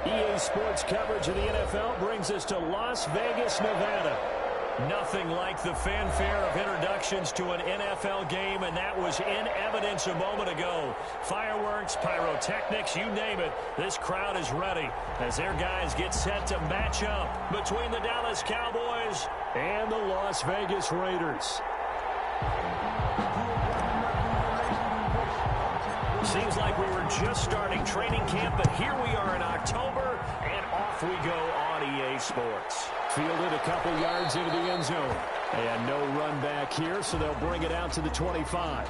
EA Sports coverage of the NFL brings us to Las Vegas, Nevada. Nothing like the fanfare of introductions to an NFL game, and that was in evidence a moment ago. Fireworks, pyrotechnics, you name it. This crowd is ready as their guys get set to match up between the Dallas Cowboys and the Las Vegas Raiders. Seems like we were just starting training camp, but here we are in October, and off we go on EA Sports. Fielded a couple yards into the end zone. And no run back here, so they'll bring it out to the 25.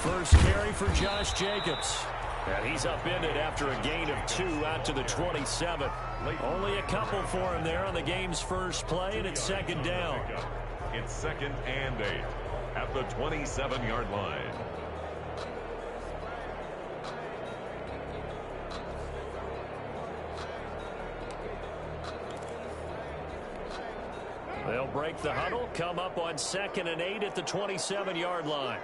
First carry for Josh Jacobs. And he's upended after a gain of 2 out to the 27. Only a couple for him there on the game's first play, and it's second down. It's 2nd and 8 at the 27-yard line. They'll break the huddle, come up on 2nd and 8 at the 27-yard line.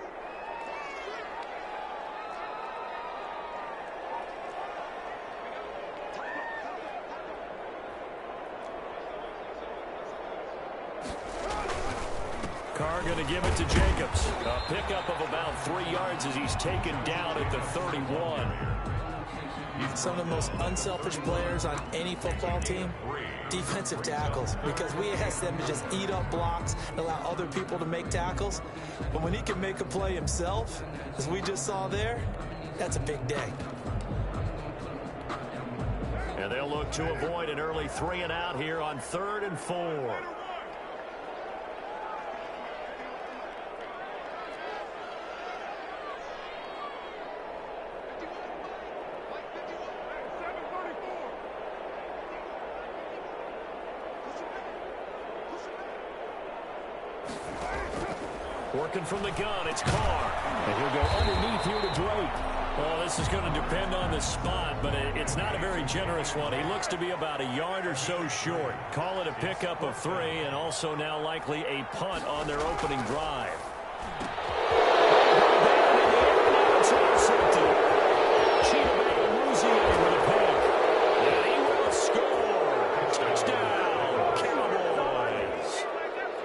Carr going to give it to Jacobs. A pickup of about 3 yards as he's taken down at the 31. Some of the most unselfish players on any football team, defensive tackles, because we ask them to just eat up blocks and allow other people to make tackles. But when he can make a play himself, as we just saw there, that's a big day. And they'll look to avoid an early 3 and out here on 3rd and 4. Working from the gun, it's Carr. And he'll go underneath here to Drake. Well, this is going to depend on the spot, but it's not a very generous one. He looks to be about a yard or so short. Call it a pickup of 3, and also now likely a punt on their opening drive. It's intercepted. Cheetah losing it with a pick. And he will score. Touchdown, Cowboys.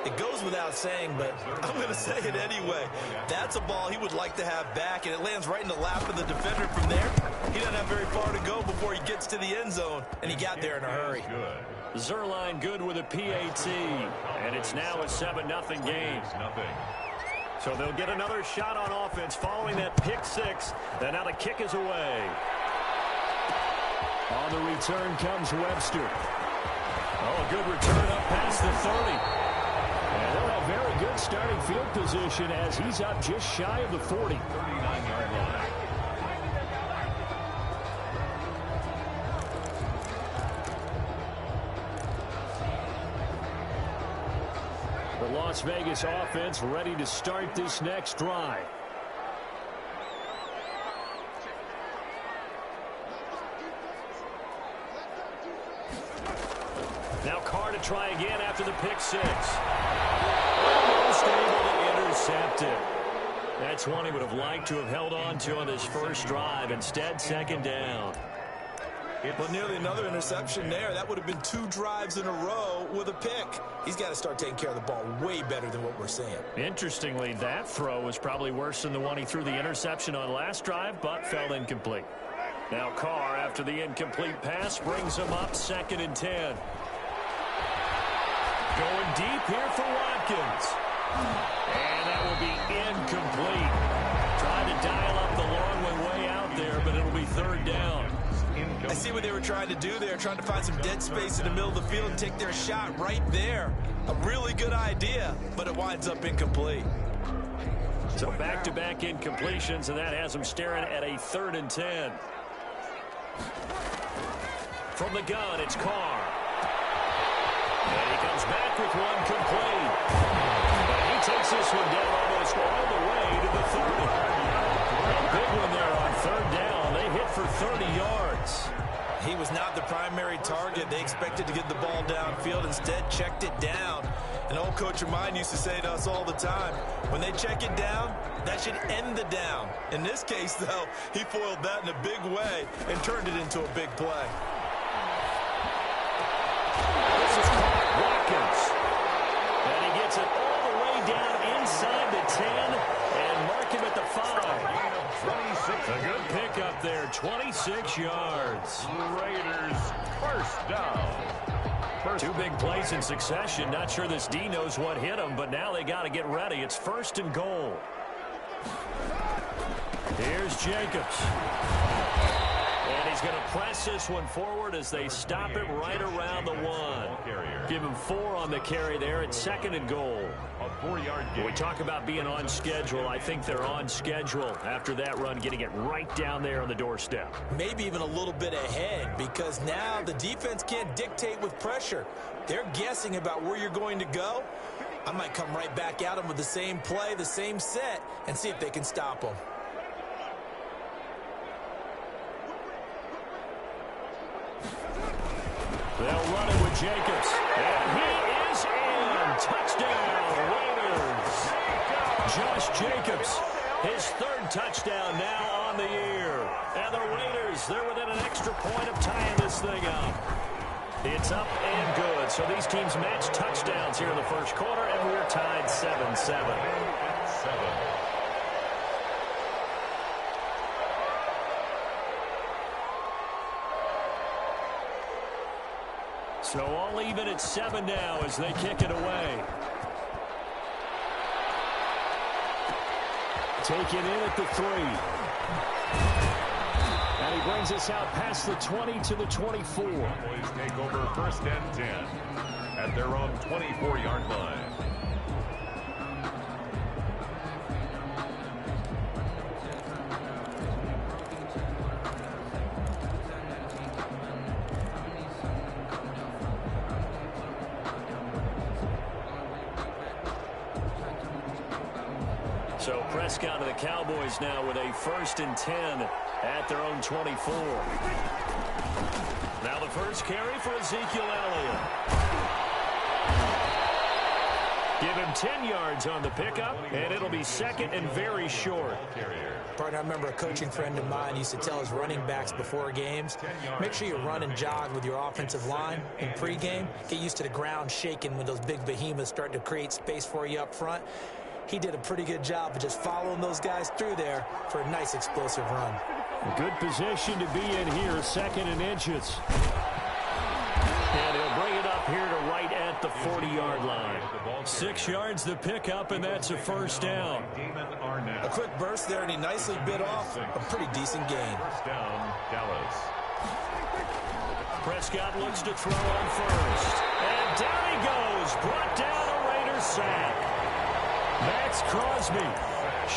It goes without saying, but I'm going to say it anyway. That's a ball he would like to have back, and it lands right in the lap of the defender from there. He doesn't have very far to go before he gets to the end zone, and he got there in a hurry. Zerline good with a PAT, and it's now a 7-0 game. So they'll get another shot on offense following that pick 6, and now the kick is away. On the return comes Webster. Oh, a good return up past the 30. And they'll have very good starting field position as he's up just shy of the 40. 39-yard line. The Las Vegas offense ready to start this next drive. Now Carr to try again after the pick 6. Almost able to intercept it. That's one he would have liked to have held on to on his first drive. Instead, second down. But nearly another interception there. That would have been 2 drives in a row with a pick. He's got to start taking care of the ball way better than what we're seeing. Interestingly, that throw was probably worse than the one he threw the interception on last drive, but fell incomplete. Now Carr, after the incomplete pass, brings him up 2nd and 10. Going deep here for Watkins. And that will be incomplete. Trying to dial up the long way out there, but it'll be 3rd down. I see what they were trying to do there, trying to find some dead space in the middle of the field and take their shot right there. A really good idea, but it winds up incomplete. So back-to-back incompletions, and that has them staring at a 3rd and 10. From the gun, it's Carr. And he comes back with one complete. And he takes this one down almost all the way to the 30. A big one there on third down. They hit for 30 yards. He was not the primary target. They expected to get the ball downfield. Instead, checked it down. An old coach of mine used to say to us all the time, when they check it down, that should end the down. In this case, though, he foiled that in a big way and turned it into a big play. This is Watkins. And he gets it all the way down inside the 10 and mark him at the 5. 26. A good pickup there, 26 yards. Raiders first down. Two big plays in succession. Not sure this D knows what hit him, but now they got to get ready. It's first and goal. Here's Jacobs. And he's going to press this one forward as they stop it right around the 1. Give him 4 on the carry there. It's second and goal. A 4-yard gain. We talk about being on schedule. I think they're on schedule after that run, getting it right down there on the doorstep. Maybe even a little bit ahead, because now the defense can't dictate with pressure. They're guessing about where you're going to go. I might come right back at them with the same play, the same set, and see if they can stop them. They'll run it with Jacobs. And he is in. Touchdown, Raiders. Josh Jacobs, his third touchdown now on the year. And the Raiders, they're within an extra point of tying this thing up. It's up and good. So these teams match touchdowns here in the first quarter, and we're tied 7-7. 7. So all even at 7 now as they kick it away. Take it in at the 3. And he brings us out past the 20 to the 24. Boys take over first and 10 at their own 24-yard line. So Prescott to the Cowboys now with a first and 10 at their own 24. Now the first carry for Ezekiel Elliott. Give him 10 yards on the pickup, and it'll be second and very short. Partner, I remember a coaching friend of mine used to tell his running backs before games, make sure you run and jog with your offensive line in pregame. Get used to the ground shaking when those big behemoths start to create space for you up front. He did a pretty good job of just following those guys through there for a nice explosive run. A good position to be in here, second and inches. And he'll bring it up here to right at the 40-yard line. 6 yards the pickup, and that's a first down. A quick burst there, and he nicely bit off a pretty decent gain. First down, Dallas. Prescott looks to throw on first. And down he goes. Brought down a Raiders sack. Max Crosby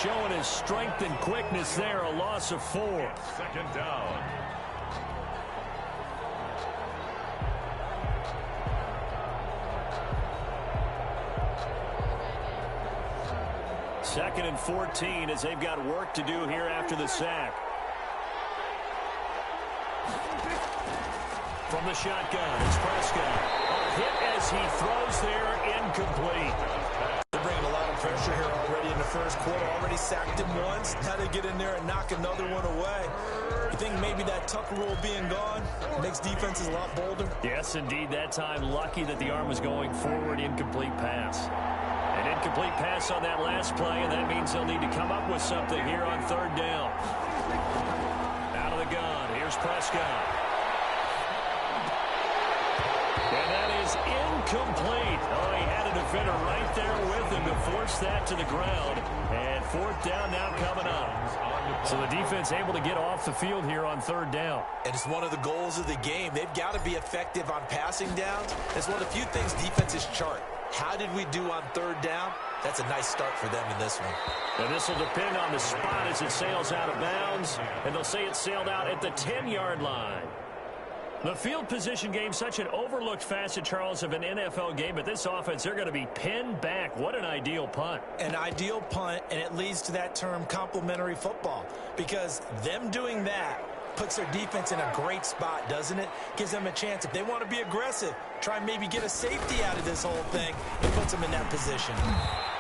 showing his strength and quickness there, a loss of 4. Second down. Second and 14 as they've got work to do here after the sack. From the shotgun, it's Prescott. A hit as he throws there, incomplete. They're bringing a lot of pressure here already in the first quarter. Already sacked him once. Now they get in there and knock another one away. You think maybe that Tucker rule being gone makes defenses a lot bolder? Yes, indeed. That time, lucky that the arm was going forward, incomplete pass. An incomplete pass on that last play, and that means they'll need to come up with something here on third down. Out of the gun, here's Prescott. And that is incomplete. Oh, he had a defender right there with him to force that to the ground. And fourth down now coming up. So the defense able to get off the field here on third down. And it's one of the goals of the game. They've got to be effective on passing downs. It's one of the few things defenses chart. How did we do on third down? That's a nice start for them in this one. And this will depend on the spot as it sails out of bounds. And they'll say it sailed out at the 10-yard line. The field position game, such an overlooked facet, Charles, of an NFL game. But this offense, they're going to be pinned back. What an ideal punt. An ideal punt, and it leads to that term complementary football. Because them doing that puts their defense in a great spot, doesn't it? Gives them a chance. If they want to be aggressive, try and maybe get a safety out of this whole thing. It puts them in that position.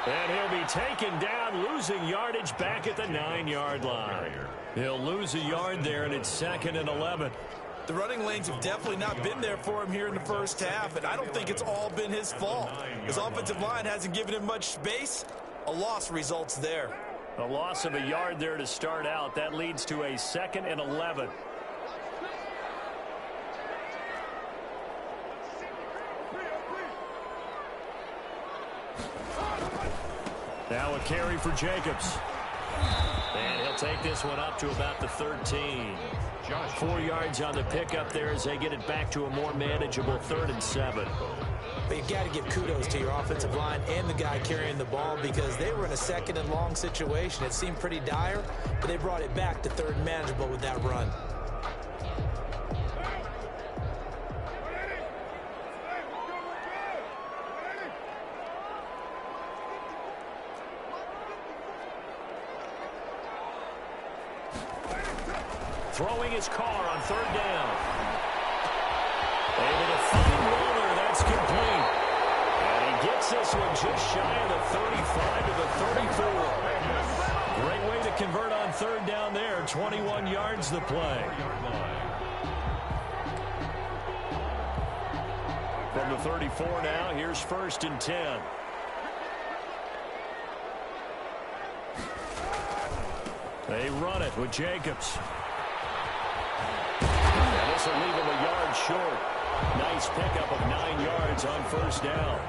And he'll be taken down, losing yardage back at the 9-yard line. He'll lose a yard there, and it's 2nd and 11. The running lanes have definitely not been there for him here in the first half, and I don't think it's all been his fault. His offensive line hasn't given him much space. A loss results there. A loss of a yard there to start out. That leads to a 2nd and 11. Now a carry for Jacobs. And he'll take this one up to about the 13. 4 yards on the pickup there as they get it back to a more manageable 3rd and 7. But you've got to give kudos to your offensive line and the guy carrying the ball because they were in a 2nd and long situation. It seemed pretty dire, but they brought it back to 3rd and manageable with that run. Throwing his car on 3rd down. Able to find Waller. That's complete. And he gets this one just shy of the 35 to the 34. Great way to convert on 3rd down there. 21 yards the play. From the 34 now, here's 1st and 10. They run it with Jacobs. This will leave him a yard short. Nice pickup of 9 yards on 1st down.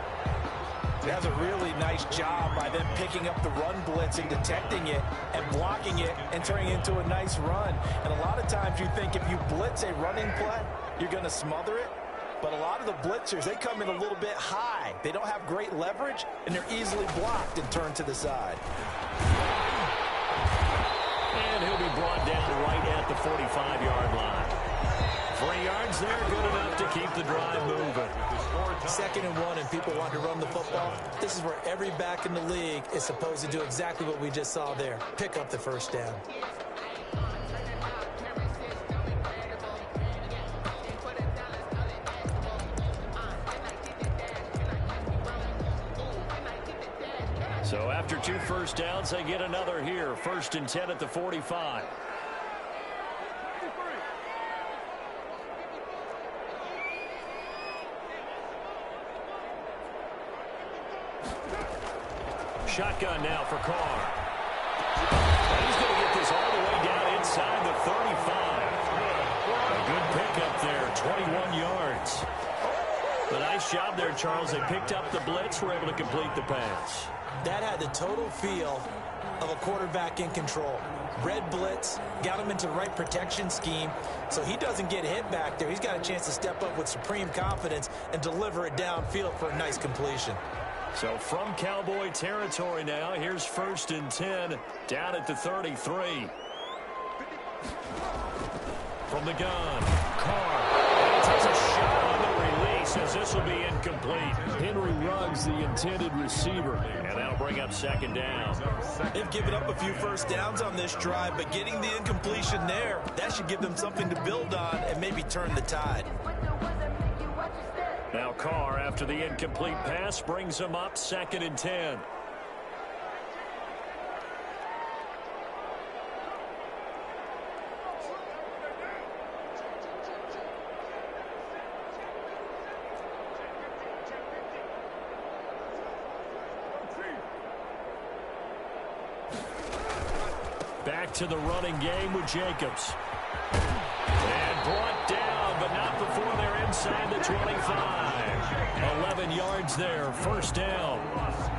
That's a really nice job by them picking up the run blitz and detecting it and blocking it and turning it into a nice run. And a lot of times you think if you blitz a running play, you're going to smother it. But a lot of the blitzers, they come in a little bit high. They don't have great leverage, and they're easily blocked and turned to the side. And he'll be brought down right at the 45-yard line. 3 yards there, good enough to keep the drive moving. 2nd and 1, and people want to run the football. This is where every back in the league is supposed to do exactly what we just saw there. Pick up the 1st down. So after 2 first downs, they get another here. 1st and 10 at the 45. Shotgun now for Carr. And he's going to get this all the way down inside the 35. A good pickup there, 21 yards. A nice job there, Charles. They picked up the blitz, were able to complete the pass. That had the total feel of a quarterback in control. Red blitz, got him into the right protection scheme, so he doesn't get hit back there. He's got a chance to step up with supreme confidence and deliver it downfield for a nice completion. So from Cowboy territory now, here's 1st and 10 down at the 33. From the gun, Carr. And he takes a shot on the release as this will be incomplete. Henry Ruggs, the intended receiver, and that'll bring up 2nd down. They've given up a few first downs on this drive, but getting the incompletion there, that should give them something to build on and maybe turn the tide. Now Carr, after the incomplete pass, brings him up 2nd and 10. Back to the running game with Jacobs. And brought down, but not before they're inside the 25. 11 yards there, 1st down.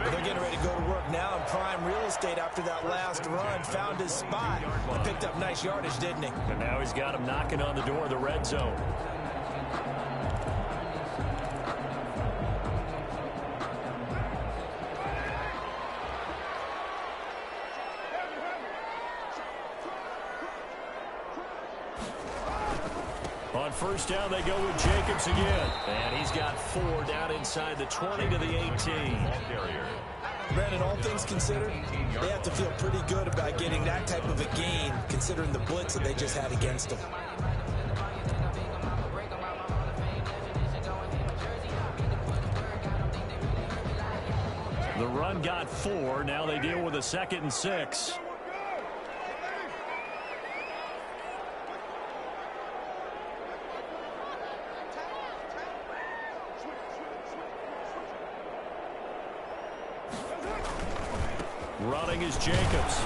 They're getting ready to go to work now in prime real estate after that last run. Found his spot and picked up nice yardage, didn't he? And now he's got him knocking on the door of the red zone. first down, they go with Jacobs again. And he's got 4 down inside the 20 to the 18. Brandon, all things considered, they have to feel pretty good about getting that type of a gain, considering the blitz that they just had against them. The run got 4. Now they deal with a 2nd and 6. Running is Jacobs.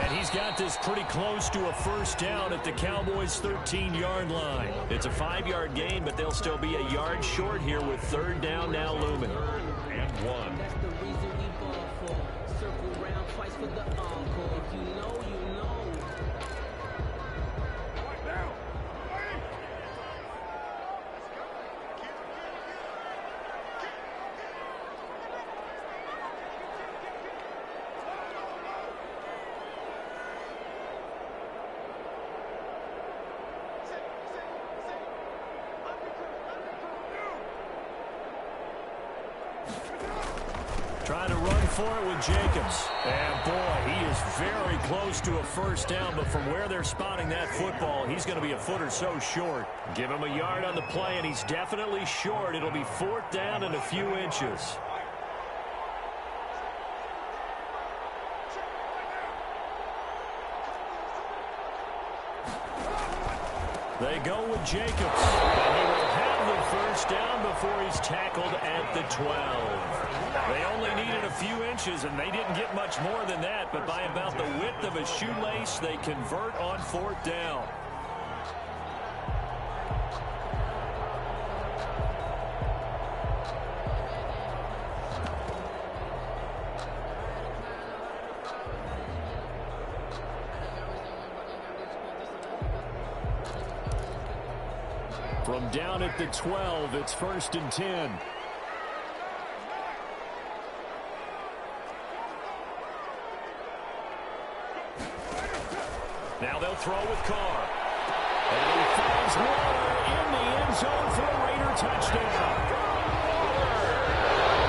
And he's got this pretty close to a first down at the Cowboys' 13-yard line. It's a 5-yard gain, but they'll still be a yard short here with 3rd down now looming. 3rd and 1. That's the reason we ball for. Circle round twice for the encore. If you know, you know. Trying to run for it with Jacobs. And, boy, he is very close to a first down, but from where they're spotting that football, he's going to be a foot or so short. Give him a yard on the play, and he's definitely short. It'll be 4th down and a few inches. They go with Jacobs, and he will have the first down before he's tackled at the 12. They only needed a few inches, and they didn't get much more than that, but by about the width of a shoelace, they convert on 4th down. From down at the 12, it's 1st and 10. Now they'll throw with Carr. And he finds Waller in the end zone for a Raider touchdown.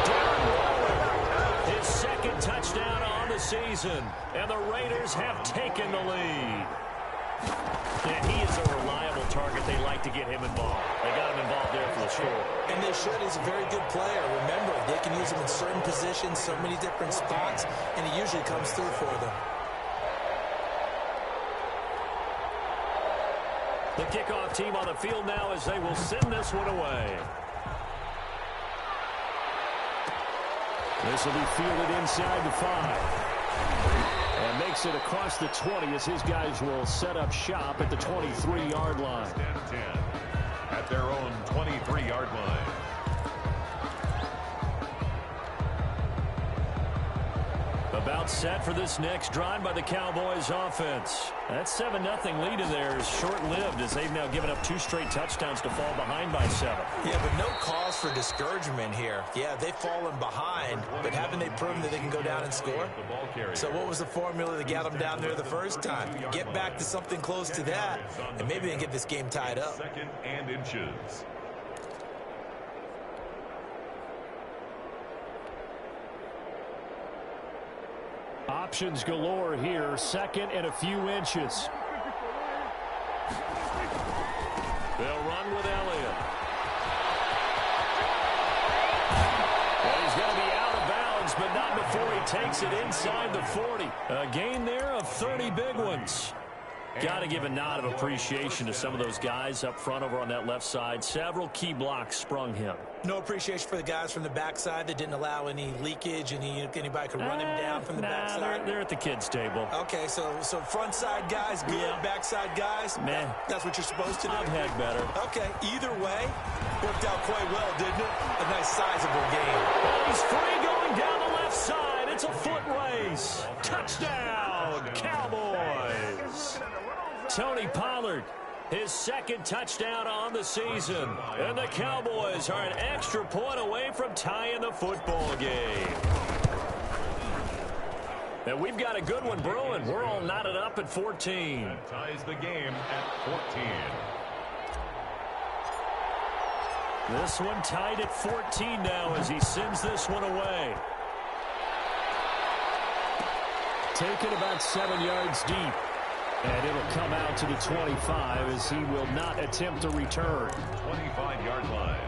Darren Waller, his 2nd touchdown on the season. And the Raiders have taken the lead. And he is a reliable target. They like to get him involved. They got him involved there for the score. And they should. He's a very good player. Remember, they can use him in certain positions, so many different spots, and he usually comes through for them. The kickoff team on the field now as they will send this one away. This will be fielded inside the 5. And makes it across the 20 as his guys will set up shop at the 23-yard line. 10 at their own 23-yard line. About set for this next drive by the Cowboys offense. That 7-0 lead in there is short-lived as they've now given up 2 straight touchdowns to fall behind by 7. Yeah, but no cause for discouragement here. Yeah, they've fallen behind, but haven't they proven that they can go down and score? So what was the formula that got them down there the first time? Get back to something close to that, and maybe they can get this game tied up. 2nd and inches. Options galore here. 2nd and a few inches. They'll run with Elliott. Well, he's going to be out of bounds, but not before he takes it inside the 40. A gain there of 30 big ones. Got to give a nod of appreciation to some of those guys up front over on that left side. Several key blocks sprung him. No appreciation for the guys from the backside that didn't allow any leakage, and anybody could run him down from the backside. They're at the kids' table. Okay, so front side guys good, backside guys, man, that's what you're supposed to do. I've had better. Okay, either way, worked out quite well, didn't it? A nice sizable game. Oh, he's free going down the left side. It's a foot race. Touchdown, Cowboys. Tony Pollard, his 2nd touchdown on the season. And the Cowboys are an extra point away from tying the football game. And we've got a good one brewing. We're all knotted up at 14. That ties the game at 14. This one tied at 14 now as he sends this one away. Taken about 7 yards deep. And it'll come out to the 25 as he will not attempt a return. 25-yard line.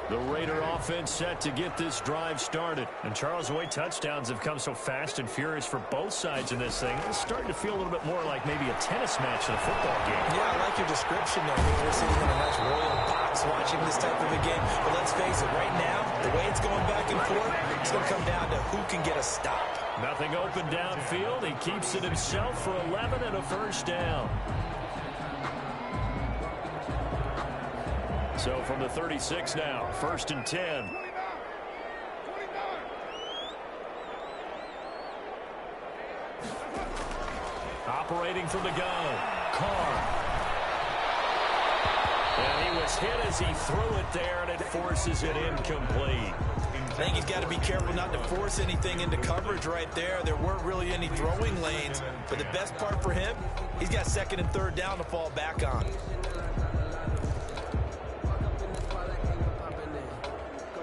The Raider offense set to get this drive started. And Charles, the way touchdowns have come so fast and furious for both sides in this thing, it's starting to feel a little bit more like maybe a tennis match than a football game. Yeah, I like your description there. We're sitting in a nice royal box watching this type of a game. But let's face it, right now, the way it's going back and forth, it's going to come down to who can get a stop. Nothing open downfield. He keeps it himself for 11 and a first down. So from the 36 now, 1st and 10. Operating from the gun, Carr. And he was hit as he threw it there, and it forces it incomplete. I think he's got to be careful not to force anything into coverage right there. There weren't really any throwing lanes, but the best part for him, he's got 2nd and 3rd down to fall back on.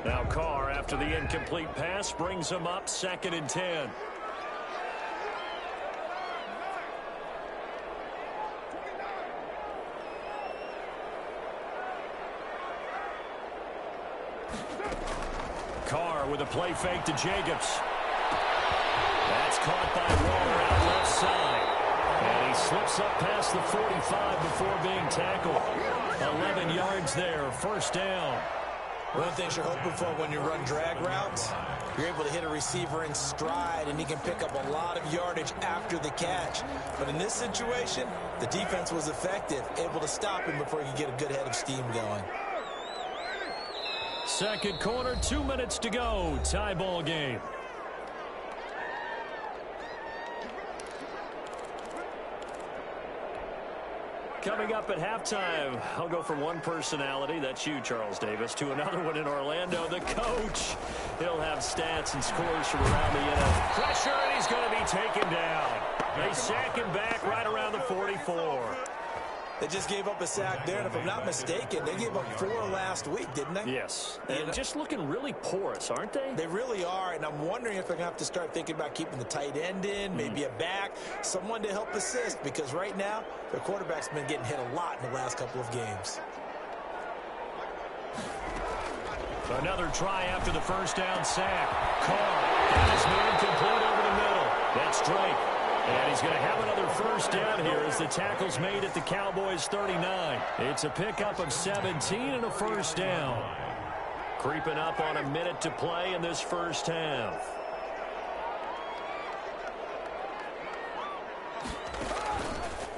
Now Carr, after the incomplete pass, brings him up 2nd and 10. Carr with a play fake to Jacobs. That's caught by Waller out left side. And he slips up past the 45 before being tackled. 11 yards there, 1st down. One of the things you're hoping for when you run drag routes, you're able to hit a receiver in stride, and he can pick up a lot of yardage after the catch. But in this situation, the defense was effective, able to stop him before he could get a good head of steam going. Second quarter, 2 minutes to go. Tie ball game. Coming up at halftime, I'll go from one personality, that's you, Charles Davis, to another one in Orlando, the coach. He'll have stats and scores from around the NFL. Pressure, and he's going to be taken down. They sack him back right around the 44. They just gave up a sack there, and if I'm not mistaken, they gave up 4 last week, didn't they? Yes, and just looking really porous, aren't they? They really are, and I'm wondering if they're going to have to start thinking about keeping the tight end in, maybe a back, someone to help assist, because right now, their quarterback's been getting hit a lot in the last couple of games. Another try after the first down sack. Carr got his man complete over the middle. That's Drake. And he's going to have another first down here as the tackle's made at the Cowboys 39. It's a pickup of 17 and a first down. Creeping up on a minute to play in this first half.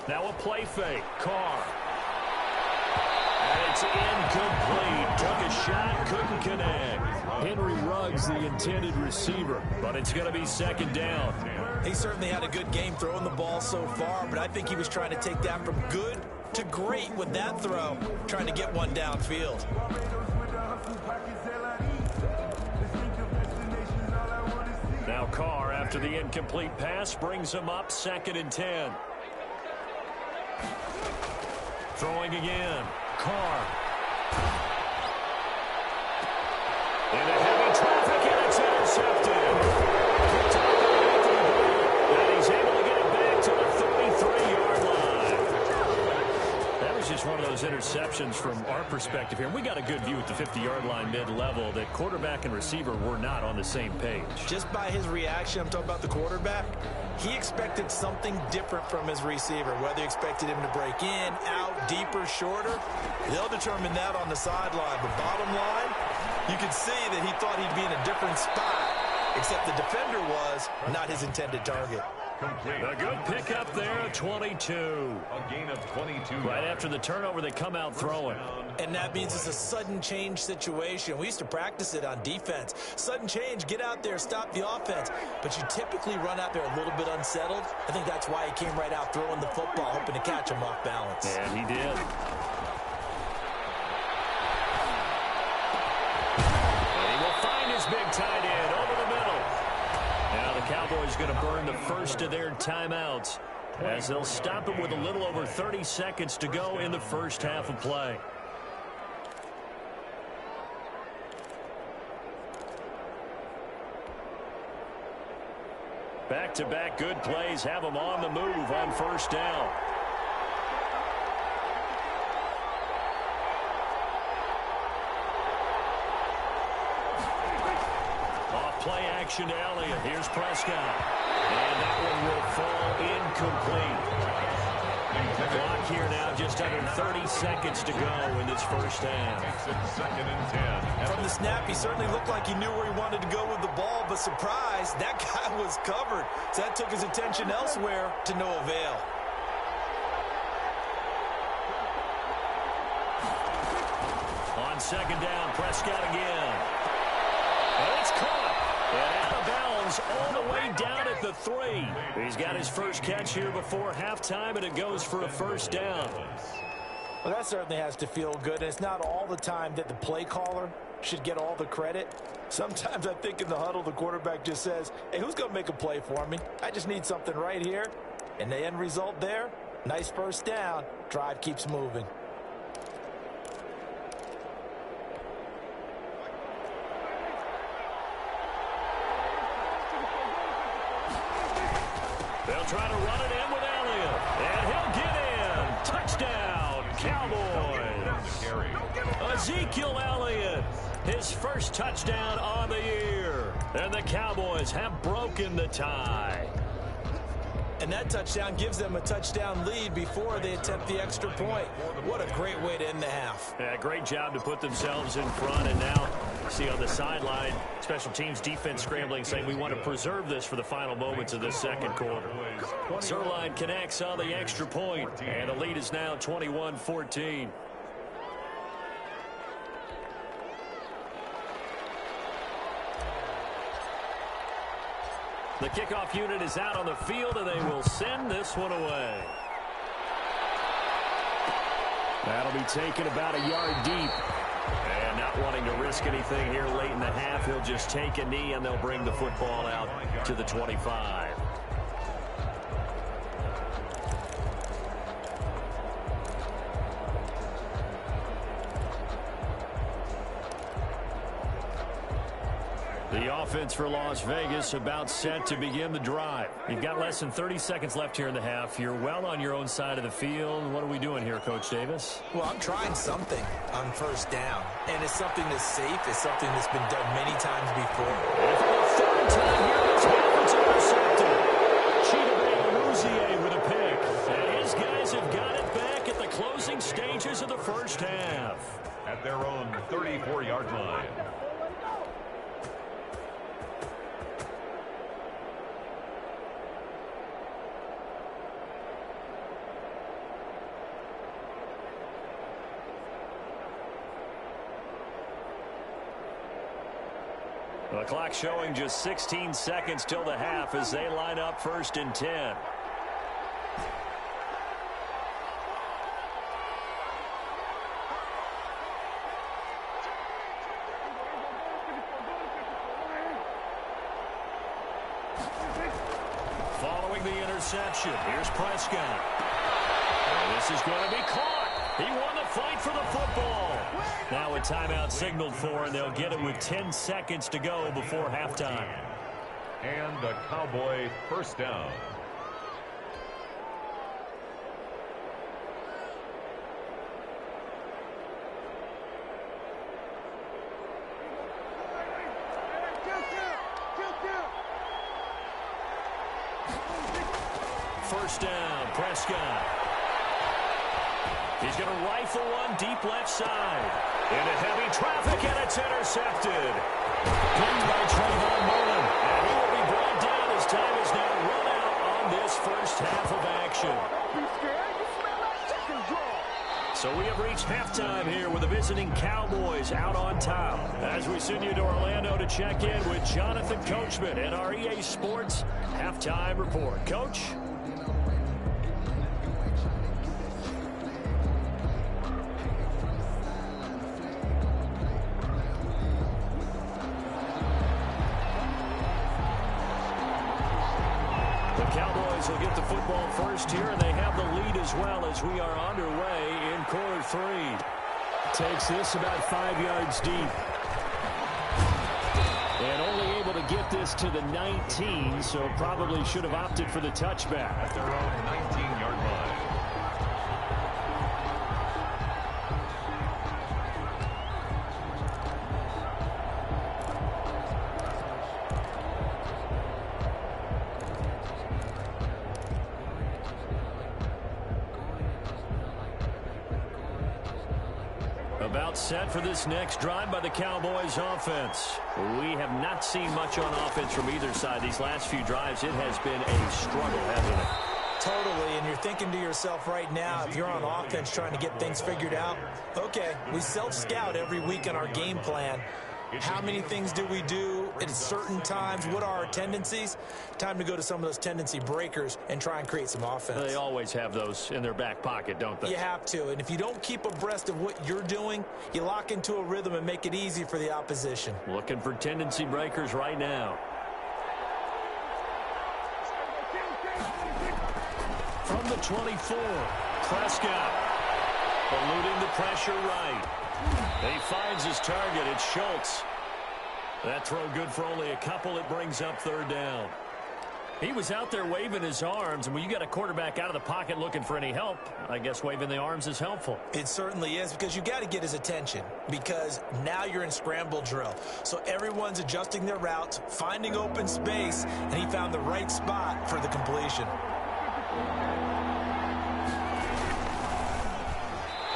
Now a play fake. Carr. And it's incomplete. Took a shot, couldn't connect. Henry Ruggs, the intended receiver, but it's going to be 2nd down. He certainly had a good game throwing the ball so far, but I think he was trying to take that from good to great with that throw, trying to get one downfield. Now Carr, after the incomplete pass, brings him up 2nd and 10. Throwing again. Carr. Into heavy traffic, and it's intercepted. And he's able to get it back to the 33-yard line. That was just one of those interceptions from our perspective here. We got a good view at the 50-yard line mid-level that quarterback and receiver were not on the same page. Just by his reaction, I'm talking about the quarterback, he expected something different from his receiver, whether he expected him to break in, out, deeper, shorter. They'll determine that on the sideline. But bottom line, you can see that he thought he'd be in a different spot, except the defender was not his intended target. A good pickup there, 22. A gain of 22. Right after the turnover, they come out throwing. And that means it's a sudden change situation. We used to practice it on defense. Sudden change, get out there, stop the offense. But you typically run out there a little bit unsettled. I think that's why he came right out throwing the football, hoping to catch him off balance. And he did. And he will find his big tight end over the middle. Now the Cowboys going to burn the first of their timeouts as they'll stop it with a little over 30 seconds to go in the first half of play. Back-to-back good plays have them on the move on first down. Off play action to Elliott. Here's Prescott. And that one will fall incomplete. Clock here now, just under 30 seconds to go in this first half. Makes it 2nd and 10. From the snap, he certainly looked like he knew where he wanted to go with the ball, but surprise, that guy was covered. So that took his attention elsewhere to no avail. On second down, Prescott again. And it's caught. And out of bounds all the way down at the 3. He's got his first catch here before halftime, and it goes for a first down. Well, that certainly has to feel good. And it's not all the time that the play caller should get all the credit. Sometimes I think in the huddle, the quarterback just says, hey, who's going to make a play for me? I just need something right here. And the end result there, nice first down. Drive keeps moving. They'll try to run it in with Elliott. And he'll get in. Touchdown, Cowboys. Ezekiel Elliott, his first touchdown on the year. And the Cowboys have broken the tie. And that touchdown gives them a touchdown lead before they attempt the extra point. What a great way to end the half. Yeah, great job to put themselves in front. And now, see on the sideline, special teams defense scrambling, saying we want to preserve this for the final moments of this second quarter. Zerline connects on the extra point, and the lead is now 21-14. The kickoff unit is out on the field, and they will send this one away. That'll be taken about a yard deep. And not wanting to risk anything here late in the half, he'll just take a knee, and they'll bring the football out to the 25. The offense for Las Vegas about set to begin the drive. You've got less than 30 seconds left here in the half. You're well on your own side of the field. What are we doing here, Coach Davis? Well, I'm trying something on first down. And it's something that's safe. It's something that's been done many times before. And for the third time here, this happens intercepted. Chidobe with a pick. And his guys have got it back at the closing stages of the first half. At their own 34-yard line. The clock showing just 16 seconds till the half as they line up 1st and 10. Following the interception, here's Prescott. And this is going to be caught. He won the fight for the football. Now a timeout signaled for, and they'll get it with 10 seconds to go before halftime. And a Cowboy first down. First down, Prescott. He's going to rifle one deep left side. Into heavy traffic, and it's intercepted. Pinned by Trayvon Mullen. And he will be brought down as time is now run out on this first half of action. Don't be scared. You smell like chicken draw. So we have reached halftime here with the visiting Cowboys out on top. As we send you to Orlando to check in with Jonathan Coachman and our EA Sports halftime report. Coach? Cowboys will get the football first here, and they have the lead as well as we are underway in quarter 3. Takes this about 5 yards deep. And only able to get this to the 19, so probably should have opted for the touchback. At their own 19-yard line. About set for this next drive by the Cowboys offense. We have not seen much on offense from either side these last few drives. It has been a struggle, hasn't it? Totally, and you're thinking to yourself right now, if you're on offense trying to get things figured out, okay, we self-scout every week on our game plan. How many things do we do at certain times? What are our tendencies? Time to go to some of those tendency breakers and try and create some offense. They always have those in their back pocket, don't they? You have to, and if you don't keep abreast of what you're doing, you lock into a rhythm and make it easy for the opposition. Looking for tendency breakers right now. From the 24, Prescott eluding the pressure right. He finds his target. It's Schultz. That throw good for only a couple. It brings up 3rd down. He was out there waving his arms, and when you got a quarterback out of the pocket looking for any help, I guess waving the arms is helpful. It certainly is, because you got to get his attention, because now you're in scramble drill. So everyone's adjusting their routes, finding open space, and he found the right spot for the completion.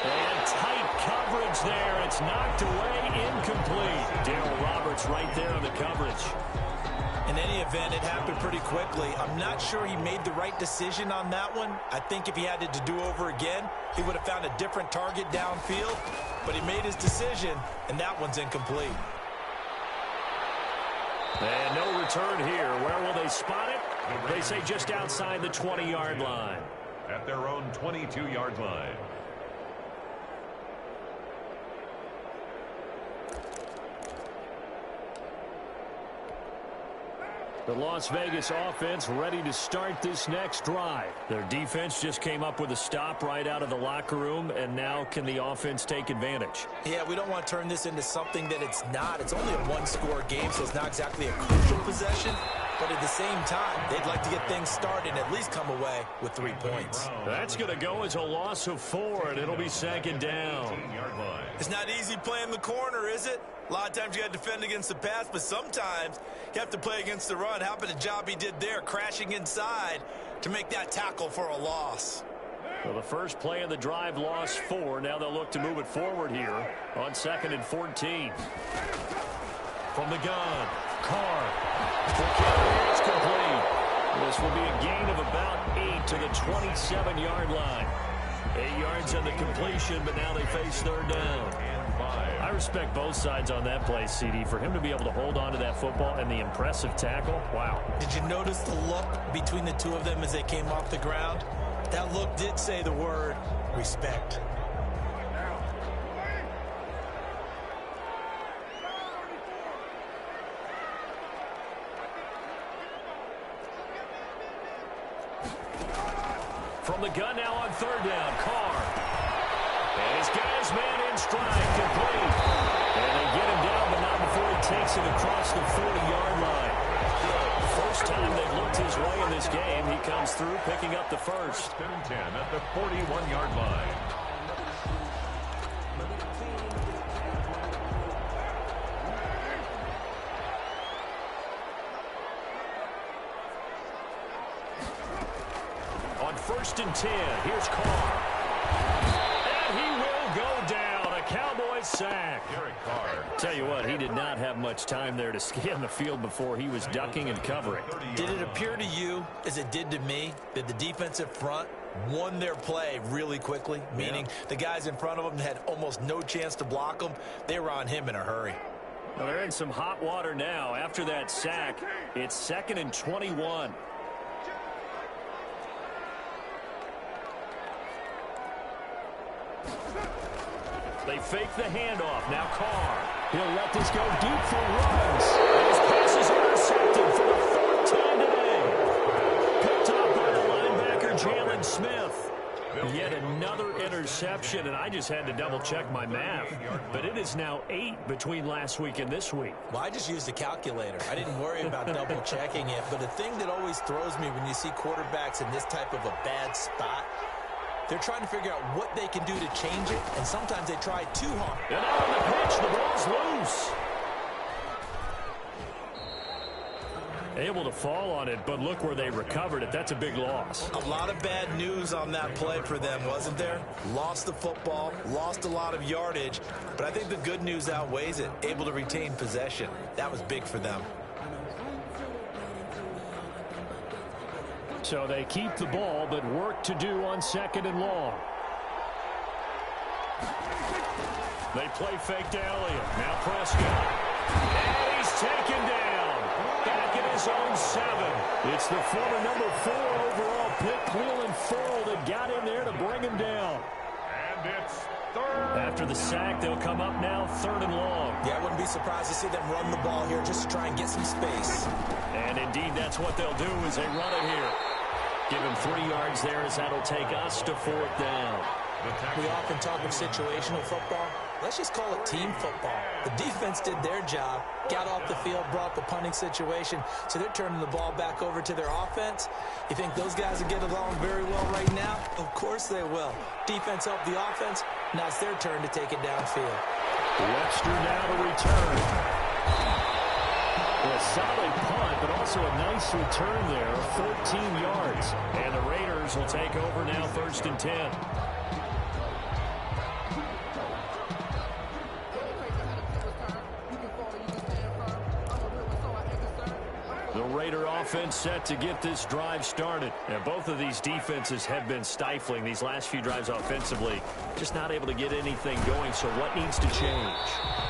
And tight coverage there. It's knocked away, incomplete. Darryl Roberts right there on the coverage. In any event, it happened pretty quickly. I'm not sure he made the right decision on that one. I think if he had it to do over again, he would have found a different target downfield. But he made his decision, and that one's incomplete. And no return here. Where will they spot it? They say just outside the 20-yard line. At their own 22-yard line. The Las Vegas offense ready to start this next drive. Their defense just came up with a stop right out of the locker room, and now can the offense take advantage? Yeah, we don't want to turn this into something that it's not. It's only a one-score game, so it's not exactly a crucial possession. But at the same time, they'd like to get things started and at least come away with 3 points. That's going to go as a loss of 4, and it'll be 2nd down. It's not easy playing the corner, is it? A lot of times you got to defend against the pass, but sometimes you have to play against the run. How about the job he did there, crashing inside to make that tackle for a loss? Well, the first play of the drive lost 4. Now they'll look to move it forward here on 2nd and 14. From the gun, Carr. It's complete. This will be a gain of about 8 to the 27-yard line. 8 yards on the completion, but now they face 3rd down. I respect both sides on that play, CD. For him to be able to hold on to that football and the impressive tackle, wow. Did you notice the look between the two of them as they came off the ground? That look did say the word respect. From the gun now on 3rd down, Carr. And he's got his man in stride, complete. And they get him down, but not before he takes it across the 40-yard line. First time they've looked his way in this game, he comes through picking up the first. 1st and 10 at the 41-yard line. On 1st and 10, here's Carr. And he will go down. A Cowboys sack. Tell you what, he did not have much time there to scan the field before he was ducking and covering. Did it appear to you, as it did to me, that the defensive front won their play really quickly? Meaning the guys in front of them had almost no chance to block them. They were on him in a hurry. Well, they're in some hot water now. After that sack, it's 2nd and 21. They fake the handoff. Now Carr. He'll let this go deep for runs. His pass is intercepted for the 4th time today. Picked off by the Jalen Smith. Yet another interception, and I just had to double-check my math. But it is now 8 between last week and this week. Well, I just used a calculator. I didn't worry about double-checking it. But the thing that always throws me when you see quarterbacks in this type of a bad spot, they're trying to figure out what they can do to change it, and sometimes they try too hard. And on the pitch, the ball's loose. Able to fall on it, but look where they recovered it. That's a big loss. A lot of bad news on that play for them, wasn't there? Lost the football, lost a lot of yardage, but I think the good news outweighs it. Able to retain possession. That was big for them. So they keep the ball, but work to do on 2nd and long. They play fake to Elliott. Now Prescott. And he's taken down. Back in his own 7. It's the former number 4 overall pick, Cleveland Farrell, that got in there to bring him down. And it's 3rd. After the sack, they'll come up now 3rd and long. Yeah, I wouldn't be surprised to see them run the ball here just to try and get some space. And indeed, that's what they'll do as they run it here. Give him 3 yards there as that'll take us to 4th down. We often talk of situational football. Let's just call it team football. The defense did their job, got off the field, brought the punting situation, so they're turning the ball back over to their offense. You think those guys will get along very well right now? Of course they will. Defense helped the offense. Now it's their turn to take it downfield. Webster now to return. A solid punt, but also a nice return there of 14 yards. And the Raiders will take over now 1st and 10. The Raider offense set to get this drive started. And both of these defenses have been stifling these last few drives offensively. Just not able to get anything going, so what needs to change?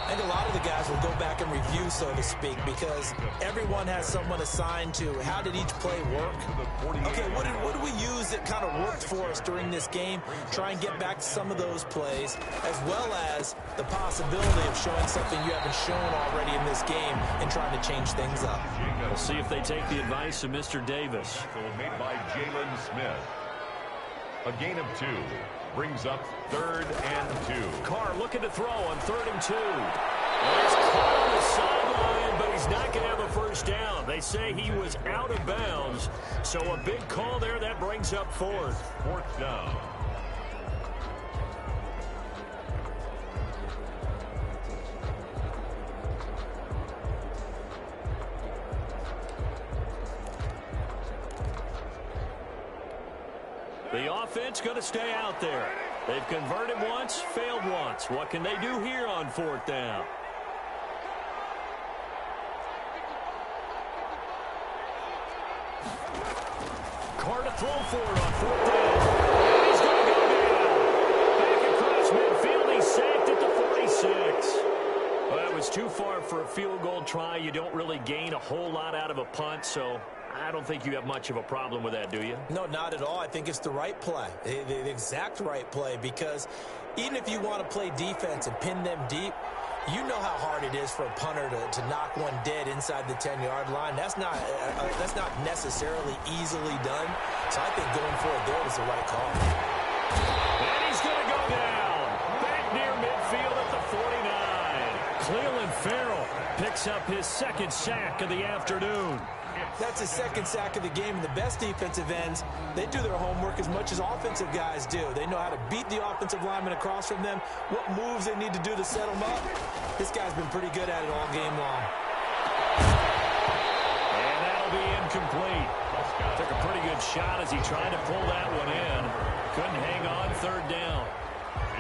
I think a lot of the guys will go back and review, so to speak, because everyone has someone assigned to how did each play work. Okay, what did we use that kind of worked for us during this game? Try and get back to some of those plays, as well as the possibility of showing something you haven't shown already in this game and trying to change things up. We'll see if they take the advice of Mr. Davis. Made by Jalen Smith. A gain of 2 brings up 3rd and 2. Carr looking to throw on 3rd and 2. Well, he's caught on the sideline, but he's not going to have a first down. They say he was out of bounds. So a big call there. That brings up 4th. 4th down. The offense going to stay out there. They've converted once, failed once. What can they do here on 4th down? Carr to throw for it on 4th down. And he's going to go down. Back across midfield. He's sacked at the 46. Well, that was too far for a field goal try. You don't really gain a whole lot out of a punt, so I don't think you have much of a problem with that, do you? No, not at all. I think it's the right play, the exact right play, because even if you want to play defense and pin them deep, you know how hard it is for a punter to knock one dead inside the 10-yard line. That's not necessarily easily done. So I think going for it there was the right call. And he's going to go down. Back near midfield at the 49. Cleveland Farrell picks up his 2nd sack of the afternoon. That's his 2nd sack of the game, and the best defensive ends, they do their homework as much as offensive guys do. They know how to beat the offensive lineman across from them, what moves they need to do to set them up. This guy's been pretty good at it all game long. And that'll be incomplete. Took a pretty good shot as he tried to pull that one in. Couldn't hang on 3rd down.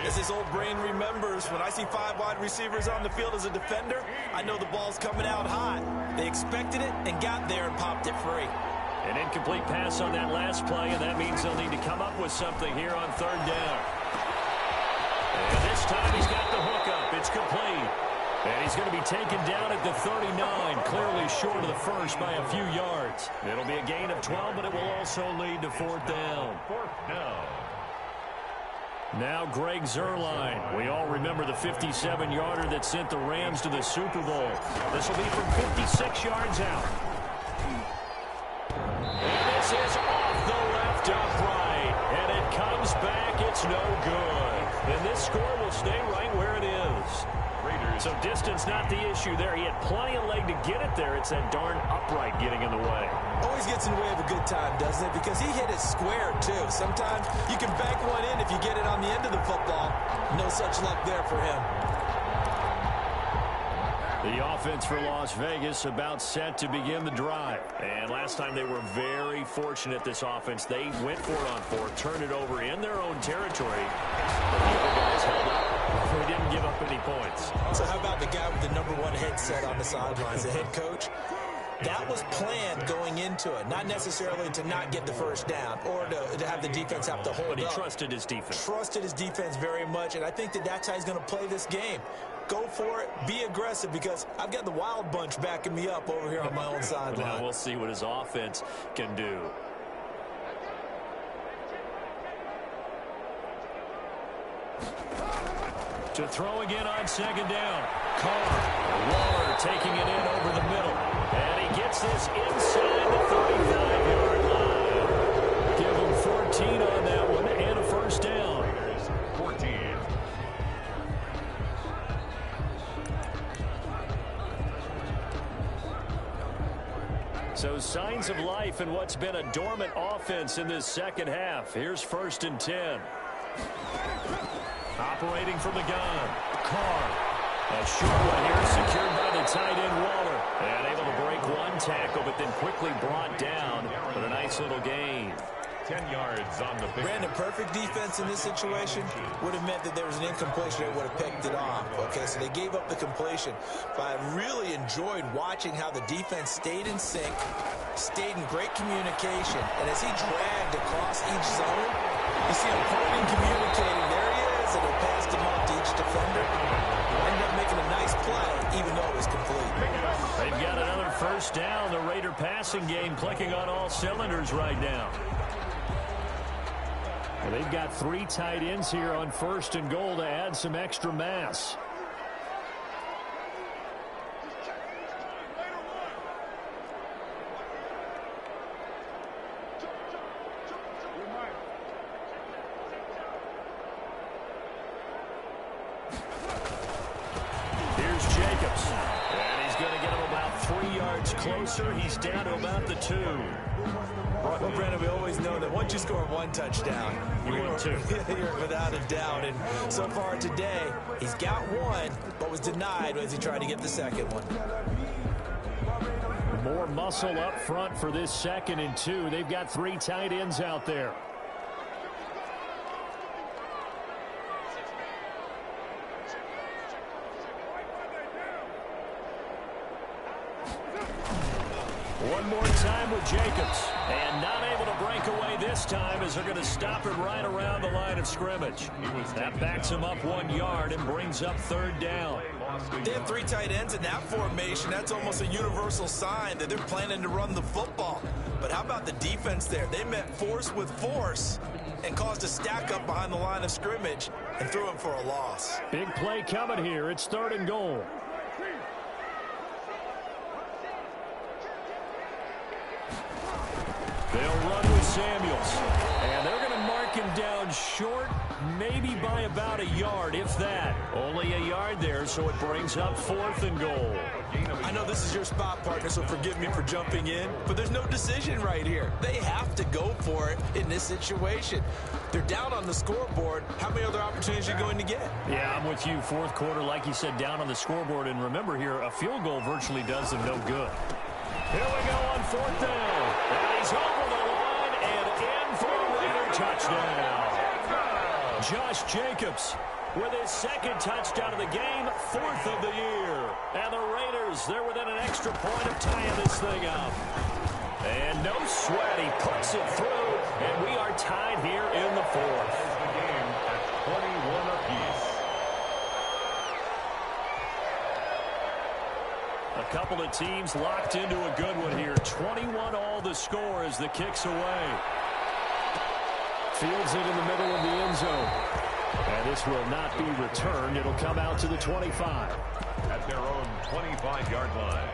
As his old brain remembers, when I see 5 wide receivers on the field as a defender, I know the ball's coming out hot. They expected it and got there and popped it free. An incomplete pass on that last play, and that means they'll need to come up with something here on 3rd down. And this time he's got the hookup. It's complete. And he's going to be taken down at the 39, clearly short of the first by a few yards. It'll be a gain of 12, but it will also lead to 4th down. 4th down. Now Greg Zuerlein. We all remember the 57-yarder that sent the Rams to the Super Bowl. This will be from 56 yards out. And this is off the left upright. That's no good. And this score will stay right where it is. So distance not the issue there. He had plenty of leg to get it there. It's that darn upright getting in the way. Always gets in the way of a good time, doesn't it? Because he hit it square, too. Sometimes you can bank one in if you get it on the end of the football. No such luck there for him. The offense for Las Vegas about set to begin the drive. And last time they were very fortunate, this offense. They went for it on fourth, turned it over in their own territory. But the other guys held up. They didn't give up any points. So how about the guy with the #1 headset on the sidelines, the head coach? That was planned going into it, not necessarily to not get the first down or to have the defense have to hold up. But he trusted his defense. Trusted his defense very much, and I think that's how he's going to play this game. Go for it, be aggressive, because I've got the wild bunch backing me up over here on my own sideline. Now we'll see what his offense can do. To throw again on second down. Waller taking it in over the middle. And he gets this inside the 35-yard line. Give him 14 on that one and a first down. 14. So signs of life in what's been a dormant offense in this second half. Here's 1st and 10. Operating from the gun. Carr. A short one here, secured by the tight end Waller. And able to break one tackle, but then quickly brought down with a nice little gain. 10 yards on the pick. Brandon, perfect defense in this situation would have meant that there was an incompletion. They would have picked it off. Okay, so they gave up the completion. But I really enjoyed watching how the defense stayed in sync, stayed in great communication. And as he dragged across each zone, you see him pointing, communicating. There he is, and they passed him off to each defender. Ended up making a nice play, even though it was complete. They've got another first down. The Raider passing game clicking on all cylinders right now. Well, they've got 3 tight ends here on 1st and goal to add some extra mass. Here's Jacobs. And he's going to get him about 3 yards closer. He's down to about the 2. Well, Brandon, we always know that once you score 1 touchdown, you're 2. You're without a doubt. And so far today, he's got 1, but was denied as he tried to get the second one. More muscle up front for this 2nd and 2. They've got 3 tight ends out there. One more time with Jacobs. And not able to break away this time as they're going to stop him right around the line of scrimmage. That backs him up 1 yard and brings up 3rd down. They have 3 tight ends in that formation. That's almost a universal sign that they're planning to run the football. But how about the defense there? They met force with force and caused a stack up behind the line of scrimmage and threw him for a loss. Big play coming here. It's 3rd and goal. They'll run with Samuels. And they're going to mark him down short, maybe by about a yard, if that. Only a yard there, so it brings up 4th and goal. I know this is your spot, partner, so forgive me for jumping in, but there's no decision right here. They have to go for it in this situation. They're down on the scoreboard. How many other opportunities are you going to get? Yeah, I'm with you. 4th quarter, like you said, down on the scoreboard. And remember here, a field goal virtually does them no good. Here we go on 4th down. And he's over the line and in for a Raider touchdown. Josh Jacobs with his 2nd touchdown of the game, 4th of the year. And the Raiders, they're within an extra point of tying this thing up. And no sweat, he puts it through, and we are tied here in the 4th. The game at 21 apiece. A couple of teams locked into a good one here. 21 all the score as the kick's away. Fields it in the middle of the end zone. And this will not be returned. It'll come out to the 25. At their own 25-yard line.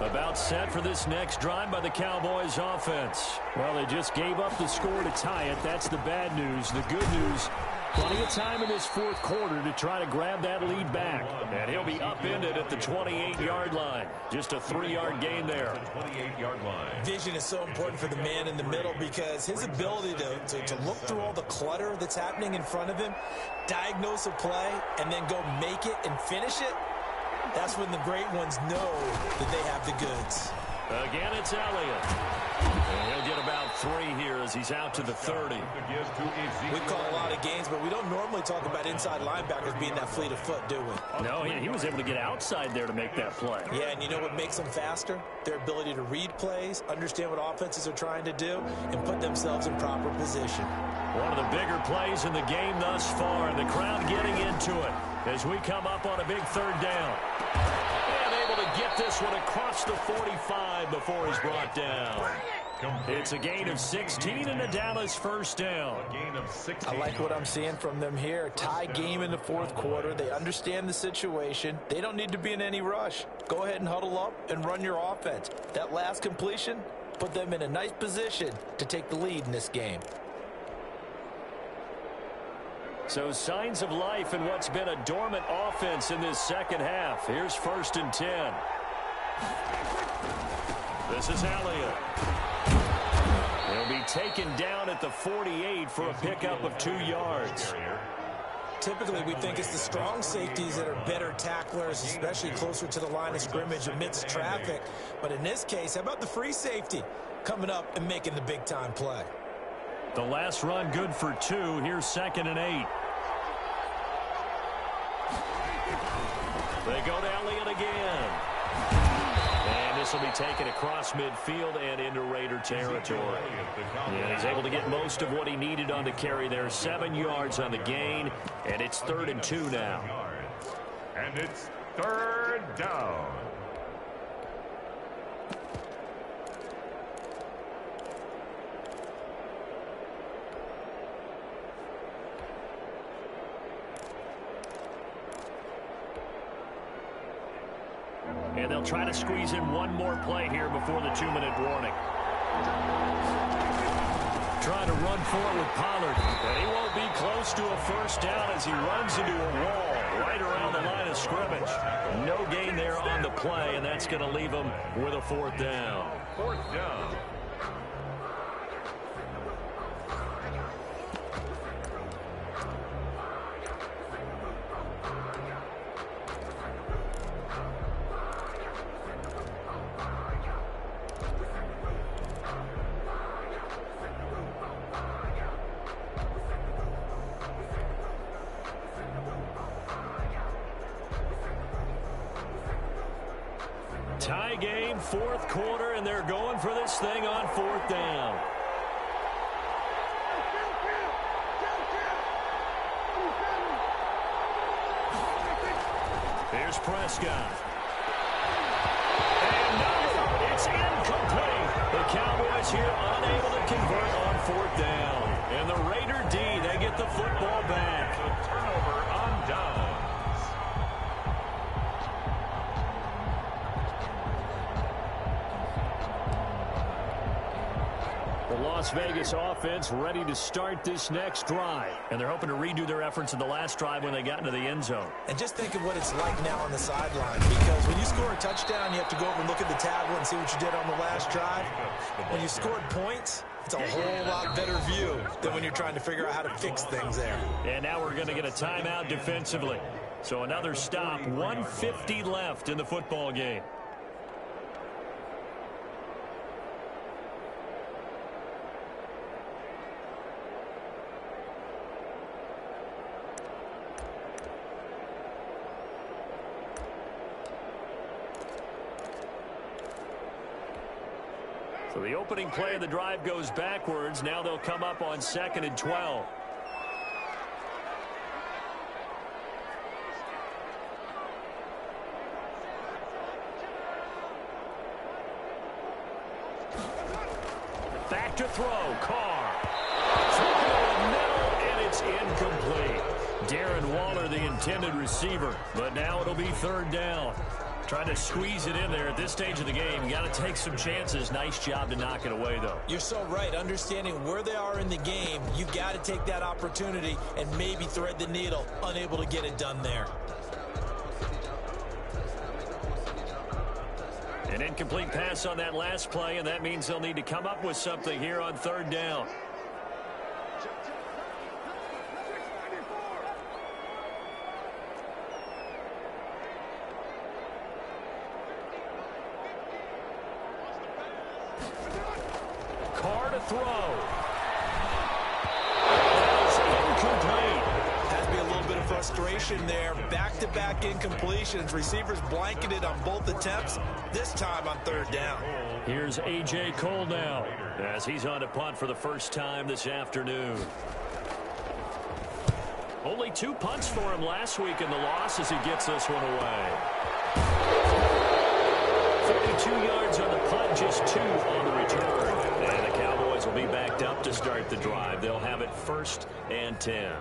About set for this next drive by the Cowboys offense. Well, they just gave up the score to tie it. That's the bad news. The good news, plenty of time in this fourth quarter to try to grab that lead back. And he'll be upended at the 28-yard line. Just a 3-yard gain there. 28-yard line. Vision is so important for the man in the middle because his ability to look through all the clutter that's happening in front of him, diagnose a play, and then go make it and finish it, that's when the great ones know that they have the goods. Again, it's Elliott. And he'll get about 3 here as he's out to the 30. We call a lot of games, but we don't normally talk about inside linebackers being that fleet of foot, do we? No, he was able to get outside there to make that play. Yeah, and you know what makes them faster? Their ability to read plays, understand what offenses are trying to do, and put themselves in proper position. One of the bigger plays in the game thus far, and the crowd getting into it as we come up on a big third down. And able to get this one across the 45 before he's brought down. It's a gain of 16 and a Dallas first down. I like what I'm seeing from them here. Tie game in the fourth quarter. They understand the situation. They don't need to be in any rush. Go ahead and huddle up and run your offense. That last completion put them in a nice position to take the lead in this game. So signs of life in what's been a dormant offense in this second half. Here's 1st and 10. This is Elliott. He'll be taken down at the 48 for a pickup of 2 yards. Typically, we think it's the strong safeties that are better tacklers, especially closer to the line of scrimmage amidst traffic. But in this case, how about the free safety coming up and making the big-time play? The last run good for 2. Here's 2nd and 8. They go to Elliott again. And this will be taken across midfield and into Raider territory. And he's able to get most of what he needed on the carry there. 7 yards on the gain. And it's 3rd and 2 now. And it's 3rd down. And they'll try to squeeze in one more play here before the 2-minute warning. Trying to run forward with Pollard. And he won't be close to a first down as he runs into a wall right around the line of scrimmage. No gain there on the play, and that's going to leave him with a 4th down. 4th down. Tie game, 4th quarter, and they're going for this thing on 4th down. Here's Prescott. And no, it's incomplete. The Cowboys here unable to convert on 4th down. And the Raider D, they get the football back. A turnover on downs. Las Vegas offense ready to start this next drive. And they're hoping to redo their efforts in the last drive when they got into the end zone. And just think of what it's like now on the sideline, because when you score a touchdown, you have to go over and look at the tablet and see what you did on the last drive. When you scored points, it's a whole lot better view than when you're trying to figure out how to fix things there. And now we're going to get a timeout defensively. So another stop, 1:50 left in the football game. So the opening play of the drive goes backwards. Now they'll come up on 2nd and 12. Back to throw. Carr. Thrown in the middle, and it's incomplete. Darren Waller, the intended receiver. But now it'll be 3rd down. Trying to squeeze it in there at this stage of the game. You got to take some chances. Nice job to knock it away, though. You're so right. Understanding where they are in the game, you've got to take that opportunity and maybe thread the needle. Unable to get it done there. An incomplete pass on that last play, and that means they'll need to come up with something here on third down. Carr to throw. That is incomplete. Has to be a little bit of frustration there. Back-to-back incompletions. Receivers blanketed on both attempts, this time on third down. Here's A.J. Cole now as he's on to punt for the first time this afternoon. Only 2 punts for him last week in the loss as he gets this one away. 42 yards on the punt, just 2 on the return. And the Cowboys will be backed up to start the drive. They'll have it 1st and 10.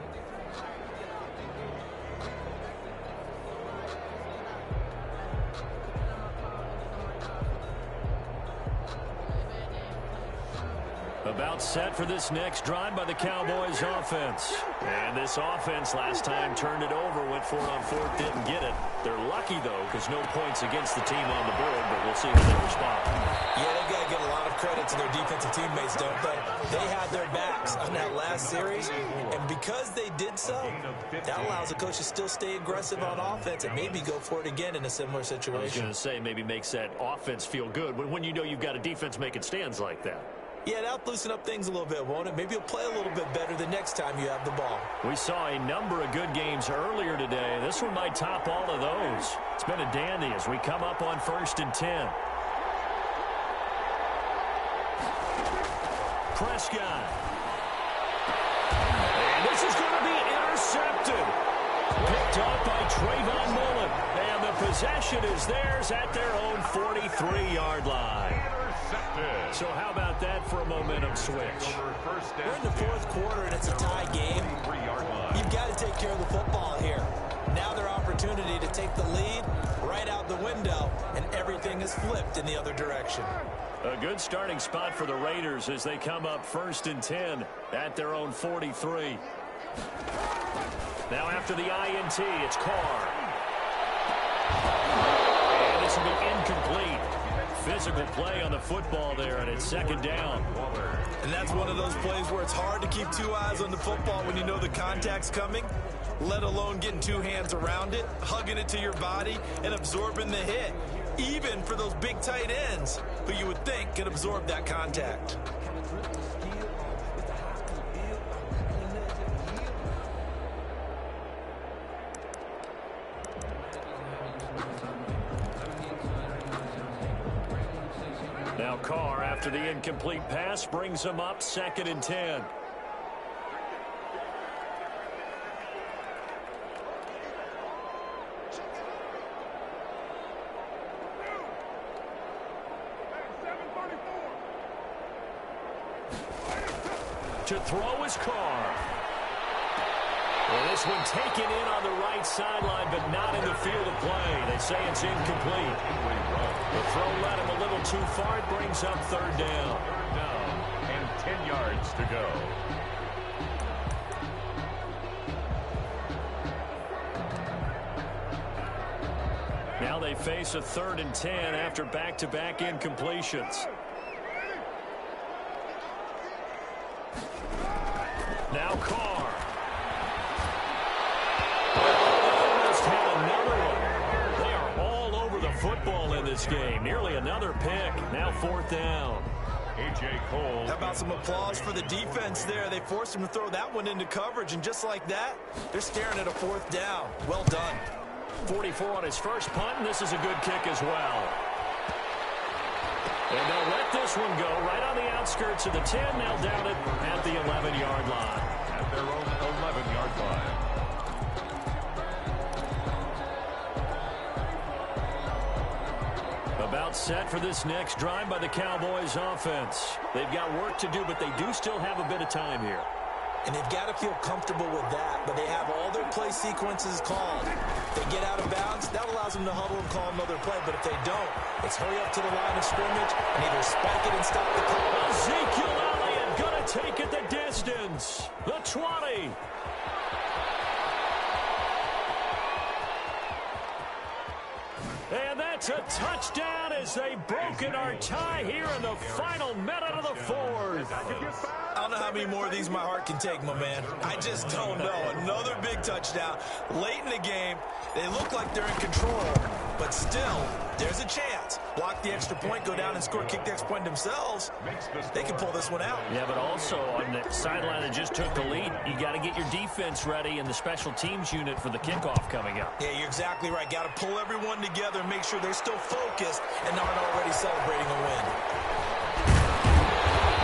About set for this next drive by the Cowboys offense. And this offense last time turned it over, went for it on 4th, didn't get it. They're lucky, though, because no points against the team on the board, but we'll see how they respond. Yeah, they've got to give a lot of credit to their defensive teammates, don't they? They had their backs on that last series, and because they did so, that allows the coach to still stay aggressive on offense and maybe go for it again in a similar situation. I was going to say, maybe makes that offense feel good when you know you've got a defense making stands like that. Yeah, that'll loosen up things a little bit, won't it? Maybe you'll play a little bit better the next time you have the ball. We saw a number of good games earlier today. This one might top all of those. It's been a dandy as we come up on 1st and 10. Prescott. And this is going to be intercepted. Picked up by Trayvon Mullen. And the possession is theirs at their own 43-yard line. So how about that for a momentum switch? We're in the 4th quarter and it's a tie game. You've got to take care of the football here. Now their opportunity to take the lead right out the window, and everything is flipped in the other direction. A good starting spot for the Raiders as they come up 1st and 10 at their own 43. Now after the INT, it's Carr. And this will be incomplete. Physical play on the football there, and it's 2nd down. And that's one of those plays where it's hard to keep 2 eyes on the football when you know the contact's coming, let alone getting 2 hands around it, hugging it to your body, and absorbing the hit, even for those big tight ends who you would think could absorb that contact. Now Carr, after the incomplete pass, brings him up 2nd and 10. To throw is Carr. Well, this one taken in on the right sideline, but not in the field of play. They say it's incomplete. The throw led him a little too far. It brings up 3rd down. 3rd down and 10 yards to go. Now they face a 3rd and 10 after back-to-back incompletions. Now Carr. Almost had another one. They are all over the football in this game. Nearly another pick. Now 4th down. A.J. Cole. How about some applause for the defense there? They forced him to throw that one into coverage, and just like that, they're staring at a 4th down. Well done. 44 on his first punt, and this is a good kick as well. And they'll let this one go right on the outskirts of the 10. They'll down it at the 11-yard line. At their own 11-yard line. About set for this next drive by the Cowboys offense. They've got work to do, but they do still have a bit of time here. And they've got to feel comfortable with that, but they have all their play sequences called. They get out of bounds, that allows them to huddle and call another play, but if they don't, it's hurry up to the line of scrimmage and either spike it and stop the clock. Ezekiel Elliott gonna take it the distance. The 20. And that's a touchdown as they've broken our tie here in the final minute of the fourth. I don't know how many more of these my heart can take, my man. I just don't know. Another big touchdown late in the game. They look like they're in control, but still, there's a chance. Block the extra point, go down and score, kick the extra point themselves. They can pull this one out. Yeah, but also on the sideline that just took the lead, you got to get your defense ready and the special teams unit for the kickoff coming up. Yeah, you're exactly right. Got to pull everyone together and make sure they're still focused and aren't already celebrating a win.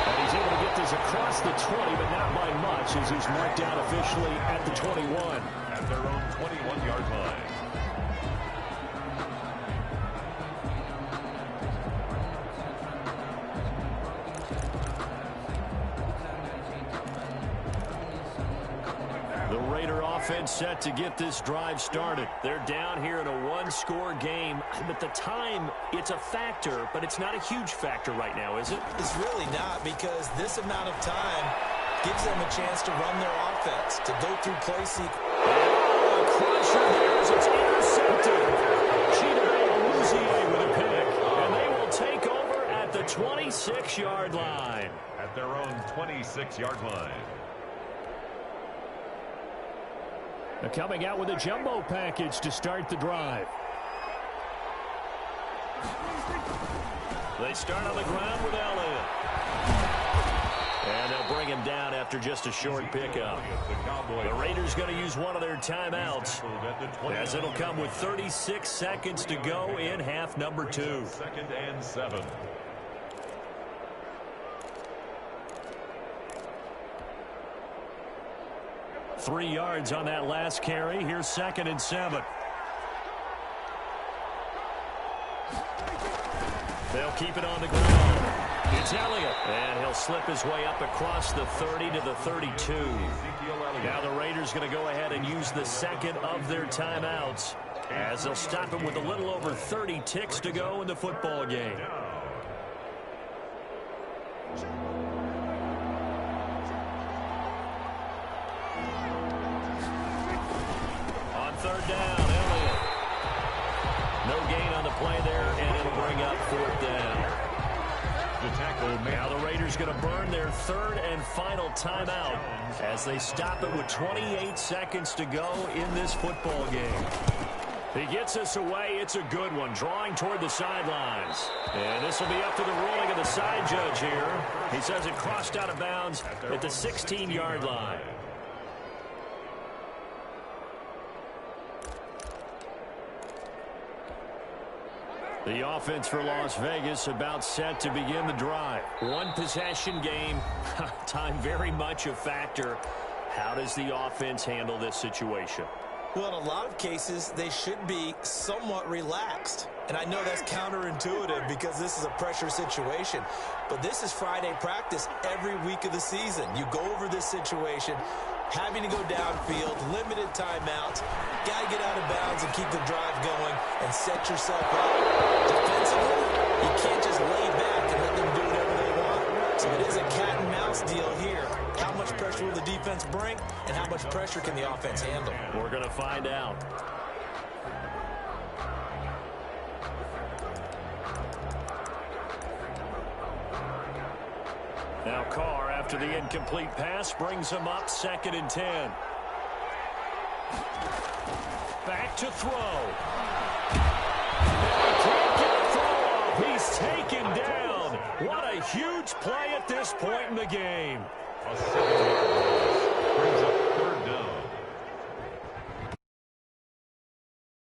And he's able to get this across the 20, but not by much as he's marked down officially at the 21. At their own 21-yard line. The Raider offense set to get this drive started. They're down here in a one-score game, but the time, it's a factor, but it's not a huge factor right now, is it? It's really not, because this amount of time gives them a chance to run their offense, to go through play sequence. Oh, crusher there as it's intercepted. Chidobe with a pick, and they will take over at the 26-yard line. At their own 26-yard line. They're coming out with a jumbo package to start the drive. They start on the ground with Elliott. And they'll bring him down after just a short pickup. The Raiders going to use one of their timeouts, as it'll come with 36 seconds to go in half number 2. 2nd and 7. Three yards on that last carry. Here's 2nd and 7. They'll keep it on the ground. It's Elliott, and he'll slip his way up across the 30 to the 32. Now the Raiders going to go ahead and use the second of their timeouts, as they'll stop him with a little over 30 ticks to go in the football game. On 3rd down, Elliott. No gain on the play there, and it'll bring up 4th down. The tackle. Now the Raiders going to burn their 3rd and final timeout as they stop it with 28 seconds to go in this football game. He gets us away. It's a good one, drawing toward the sidelines. And this will be up to the ruling of the side judge here. He says it crossed out of bounds at the 16-yard line. The offense for Las Vegas about set to begin the drive. One possession game. Time very much a factor. How does the offense handle this situation? Well, in a lot of cases, they should be somewhat relaxed. And I know that's counterintuitive because this is a pressure situation. But this is Friday practice every week of the season. You go over this situation, having to go downfield, limited timeouts, got to get out of bounds and keep the drive going and set yourself up. Defensively, you can't just lay back and let them do whatever they want. So it is a cat and mouse deal here. How much pressure will the defense bring, and how much pressure can the offense handle? We're going to find out. Now Carr, after the incomplete pass, brings him up 2nd and 10. Back to throw. And he can't get a throw off. He's taken down. What a huge play at this point in the game. A 7-yard